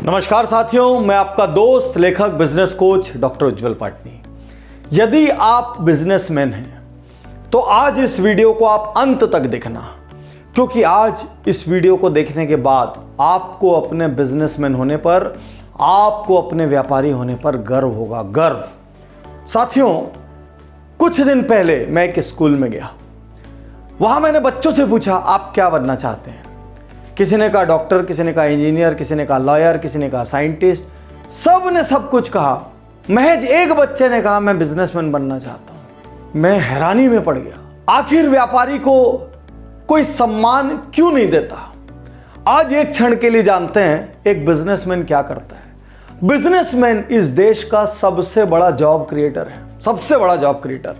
नमस्कार साथियों, मैं आपका दोस्त लेखक बिजनेस कोच डॉक्टर उज्जवल पाटनी। यदि आप बिजनेसमैन हैं तो आज इस वीडियो को आप अंत तक देखना, क्योंकि आज इस वीडियो को देखने के बाद आपको अपने बिजनेसमैन होने पर, आपको अपने व्यापारी होने पर गर्व होगा। गर्व। साथियों, कुछ दिन पहले मैं एक स्कूल में गया। वहां मैंने बच्चों से पूछा, आप क्या बनना चाहते हैं? किसी ने कहा डॉक्टर, किसी ने कहा इंजीनियर, किसी ने कहा लॉयर, किसी ने कहा साइंटिस्ट। सब ने सब कुछ कहा। महज एक बच्चे ने कहा मैं बिजनेसमैन बनना चाहता हूं। मैं हैरानी में पड़ गया। आखिर व्यापारी को कोई सम्मान क्यों नहीं देता? आज एक क्षण के लिए जानते हैं एक बिजनेसमैन क्या करता है। बिजनेसमैन इस देश का सबसे बड़ा जॉब क्रिएटर है, सबसे बड़ा जॉब क्रिएटर।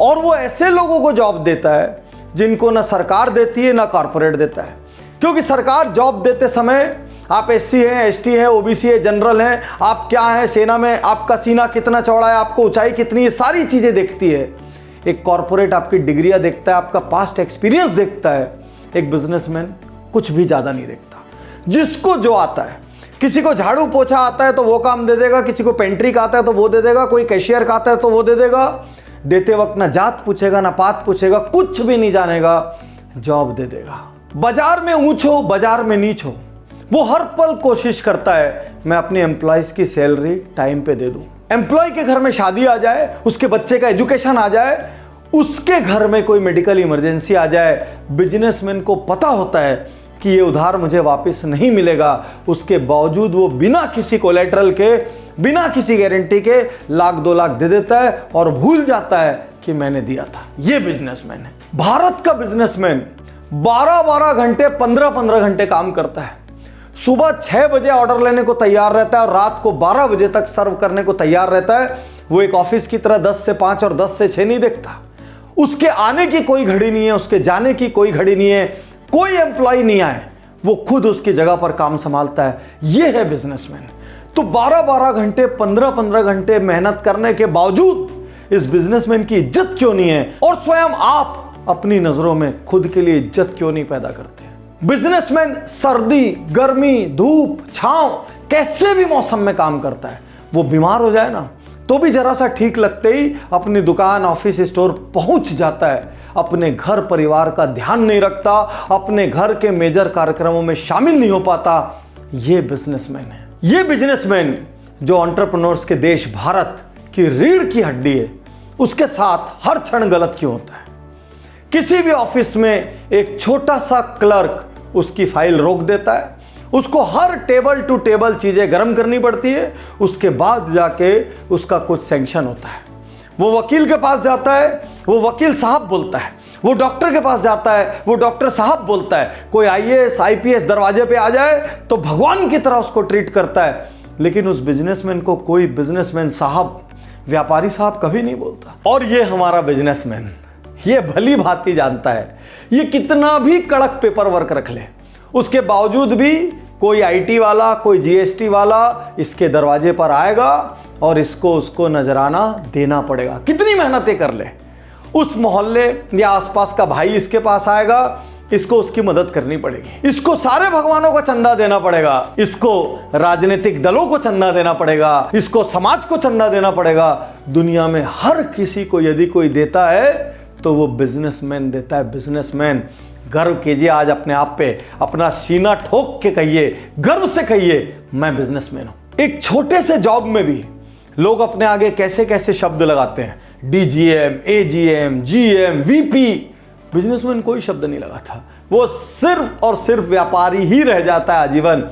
और वो ऐसे लोगों को जॉब देता है जिनको ना सरकार देती है ना कॉर्पोरेट देता है। क्योंकि सरकार जॉब देते समय आप एससी हैं, एसटी हैं, ओबीसी है, जनरल हैं, आप क्या हैं, सेना में आपका सीना कितना चौड़ा है, आपको ऊंचाई कितनी है, सारी चीजें देखती है। एक कॉर्पोरेट आपकी डिग्रियां देखता है, आपका पास्ट एक्सपीरियंस देखता है। एक बिजनेसमैन कुछ भी ज्यादा नहीं देखता। जिसको जो आता है, किसी को झाड़ू पोछा आता है तो वो काम दे देगा, किसी को पेंट्री का आता है तो वो दे देगा, कोई कैशियर का आता है तो वो दे देगा। देते वक्त ना जात पूछेगा ना पात पूछेगा, कुछ भी नहीं जानेगा, जॉब दे देगा। बाजार में ऊंच हो, बाजार में नीच हो, वो हर पल कोशिश करता है मैं अपने एम्प्लॉयज की सैलरी टाइम पे दे दूं। एम्प्लॉय के घर में शादी आ जाए, उसके बच्चे का एजुकेशन आ जाए, उसके घर में कोई मेडिकल इमरजेंसी आ जाए, बिजनेसमैन को पता होता है कि ये उधार मुझे वापस नहीं मिलेगा। उसके बावजूद वो बिना किसी कोलेटरल के, बिना किसी गारंटी के लाख 2 लाख दे देता है और भूल जाता है कि मैंने दिया था। ये बिजनेसमैन है। भारत का बिजनेसमैन 12-12 घंटे, 15-15 घंटे काम करता है। सुबह 6 बजे ऑर्डर लेने को तैयार रहता है और रात को 12 बजे तक सर्व करने को तैयार रहता है। वो एक ऑफिस की तरह 10 से 5 और 10 से 6 नहीं देखता। उसके आने की कोई घड़ी नहीं है, उसके जाने की कोई घड़ी नहीं है। कोई एम्प्लॉय नहीं आए, वो खुद उसकी जगह पर काम संभालता है। ये है बिजनेसमैन। तो 12-12 घंटे, 15-15 घंटे मेहनत करने के बावजूद इस बिजनेसमैन की इज्जत क्यों नहीं है? और स्वयं आप अपनी नजरों में खुद के लिए इज्जत क्यों नहीं पैदा करते? बिजनेसमैन सर्दी, गर्मी, धूप, छांव, कैसे भी मौसम में काम करता है। वो बीमार हो जाए ना तो भी जरा सा ठीक लगते ही अपनी दुकान, ऑफिस, स्टोर पहुंच जाता है। अपने घर परिवार का ध्यान नहीं रखता, अपने घर के मेजर कार्यक्रमों में शामिल नहीं हो पाता। ये बिजनेसमैन है। ये बिजनेसमैन जो एंटरप्रेन्योर्स के देश भारत की रीढ़ की हड्डी है, उसके साथ हर क्षण गलत क्यों होता है? किसी भी ऑफिस में एक छोटा सा क्लर्क उसकी फाइल रोक देता है, उसको हर टेबल टू टेबल चीजें गर्म करनी पड़ती है, उसके बाद जाके उसका कुछ सैंक्शन होता है। वो वकील के पास जाता है, वो वकील साहब बोलता है। वो डॉक्टर के पास जाता है, वो डॉक्टर साहब बोलता है। कोई आईएएस, आईपीएस दरवाजे पे आ जाए तो भगवान की तरह उसको ट्रीट करता है। लेकिन उस बिजनेसमैन को कोई बिजनेसमैन साहब, व्यापारी साहब कभी नहीं बोलता। और ये हमारा बिजनेसमैन ये भली भांति जानता है, ये कितना भी कड़क पेपर वर्क रख ले, उसके बावजूद भी कोई आईटी वाला, कोई जीएसटी वाला इसके दरवाजे पर आएगा और इसको उसको नजराना देना पड़ेगा। कितनी मेहनतें कर ले, उस मोहल्ले या आसपास का भाई इसके पास आएगा, इसको उसकी मदद करनी पड़ेगी। इसको सारे भगवानों को चंदा देना पड़ेगा, इसको राजनीतिक दलों को चंदा देना पड़ेगा, इसको समाज को चंदा देना पड़ेगा। दुनिया में हर किसी को यदि कोई देता है तो वो बिजनेसमैन देता है। बिजनेसमैन। गर्व कीजिए आज अपने आप पे, अपना सीना ठोक के कहिए, गर्व से कहिए मैं बिजनेसमैन हूं। एक छोटे से जॉब में भी लोग अपने आगे कैसे कैसे शब्द लगाते हैं, DGM, AGM, GM, VP. Businessman कोई शब्द नहीं लगाता, वो सिर्फ और सिर्फ व्यापारी ही रह जाता है आजीवन।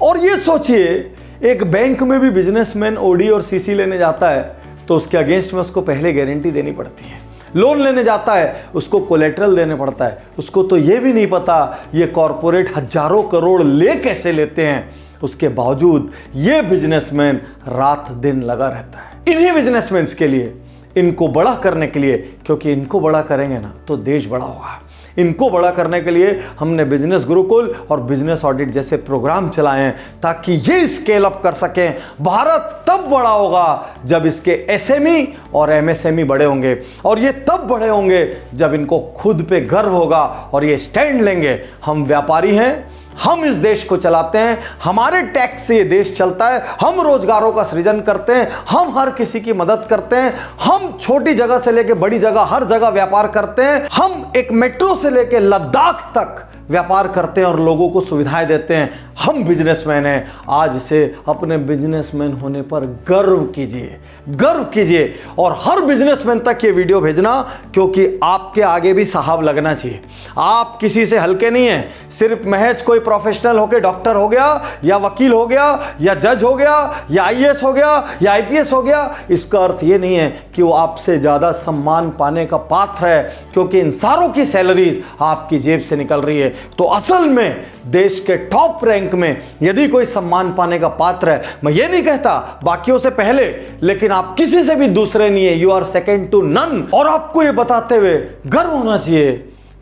और ये सोचिए, एक बैंक में भी बिजनेसमैन ओडी और सीसी लेने जाता है तो उसके अगेंस्ट में उसको पहले गारंटी देनी पड़ती है। लोन लेने जाता है, उसको कोलेटरल देने पड़ता है। उसको तो ये भी नहीं पता ये कॉरपोरेट हजारों करोड़ ले कैसे लेते हैं। उसके बावजूद ये बिजनेसमैन रात दिन लगा रहता है इन्हीं बिजनेसमैन के लिए, इनको बड़ा करने के लिए। क्योंकि इनको बड़ा करेंगे ना तो देश बड़ा होगा। इनको बड़ा करने के लिए हमने बिजनेस गुरुकुल और बिजनेस ऑडिट जैसे प्रोग्राम चलाए हैं ताकि ये स्केल अप कर सकें। भारत तब बड़ा होगा जब इसके एसएमई और एमएसएमई बड़े होंगे, और ये तब बड़े होंगे जब इनको खुद पे गर्व होगा और ये स्टैंड लेंगे। हम व्यापारी हैं, हम इस देश को चलाते हैं, हमारे टैक्स से ये देश चलता है, हम रोजगारों का सृजन करते हैं, हम हर किसी की मदद करते हैं, हम छोटी जगह से लेकर बड़ी जगह हर जगह व्यापार करते हैं, हम एक मेट्रो से लेकर लद्दाख तक व्यापार करते हैं और लोगों को सुविधाएं देते हैं। हम बिजनेसमैन हैं। आज से अपने बिजनेसमैन होने पर गर्व कीजिए, गर्व कीजिए और हर बिजनेसमैन तक ये वीडियो भेजना, क्योंकि आपके आगे भी साहब लगना चाहिए। आप किसी से हल्के नहीं हैं। सिर्फ महज कोई प्रोफेशनल होके डॉक्टर हो गया या वकील हो गया या जज हो गया या आईएएस हो गया या आईपीएस हो गया, इसका अर्थ ये नहीं है कि वो आपसे ज्यादा सम्मान पाने का पात्र है, क्योंकि इन सारों की सैलरीज आपकी जेब से निकल रही है। तो असल में देश के टॉप रैंक में यदि कोई सम्मान पाने का पात्र है, मैं ये नहीं कहता बाकियों से पहले, लेकिन आप किसी से भी दूसरे नहीं है, you are second to none. और आपको ये बताते हुए गर्व होना चाहिए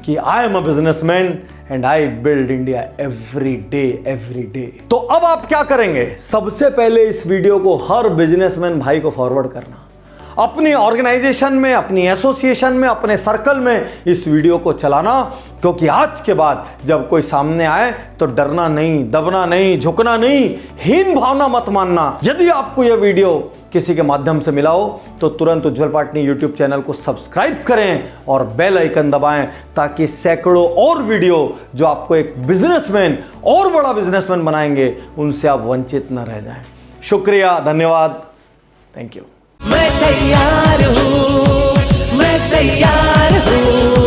कि I am a businessman and I build India every day. तो अब आप क्या करेंगे? सबसे पहले इस वीडियो को हर बिजनेसमैन भाई को फॉरवर्ड करना, अपनी ऑर्गेनाइजेशन में, अपनी एसोसिएशन में, अपने सर्कल में इस वीडियो को चलाना, क्योंकि आज के बाद जब कोई सामने आए तो डरना नहीं, दबना नहीं, झुकना नहीं, हीन भावना मत मानना। यदि आपको यह वीडियो किसी के माध्यम से मिला हो तो तुरंत उज्जवल पाटनी यूट्यूब चैनल को सब्सक्राइब करें और बेल आइकन दबाएं, ताकि सैकड़ों और वीडियो जो आपको एक बिजनेसमैन और बड़ा बिजनेसमैन बनाएंगे, उनसे आप वंचित न रह जाएं। शुक्रिया, धन्यवाद, थैंक यू। मैं तैयार हूँ, मैं तैयार हूँ।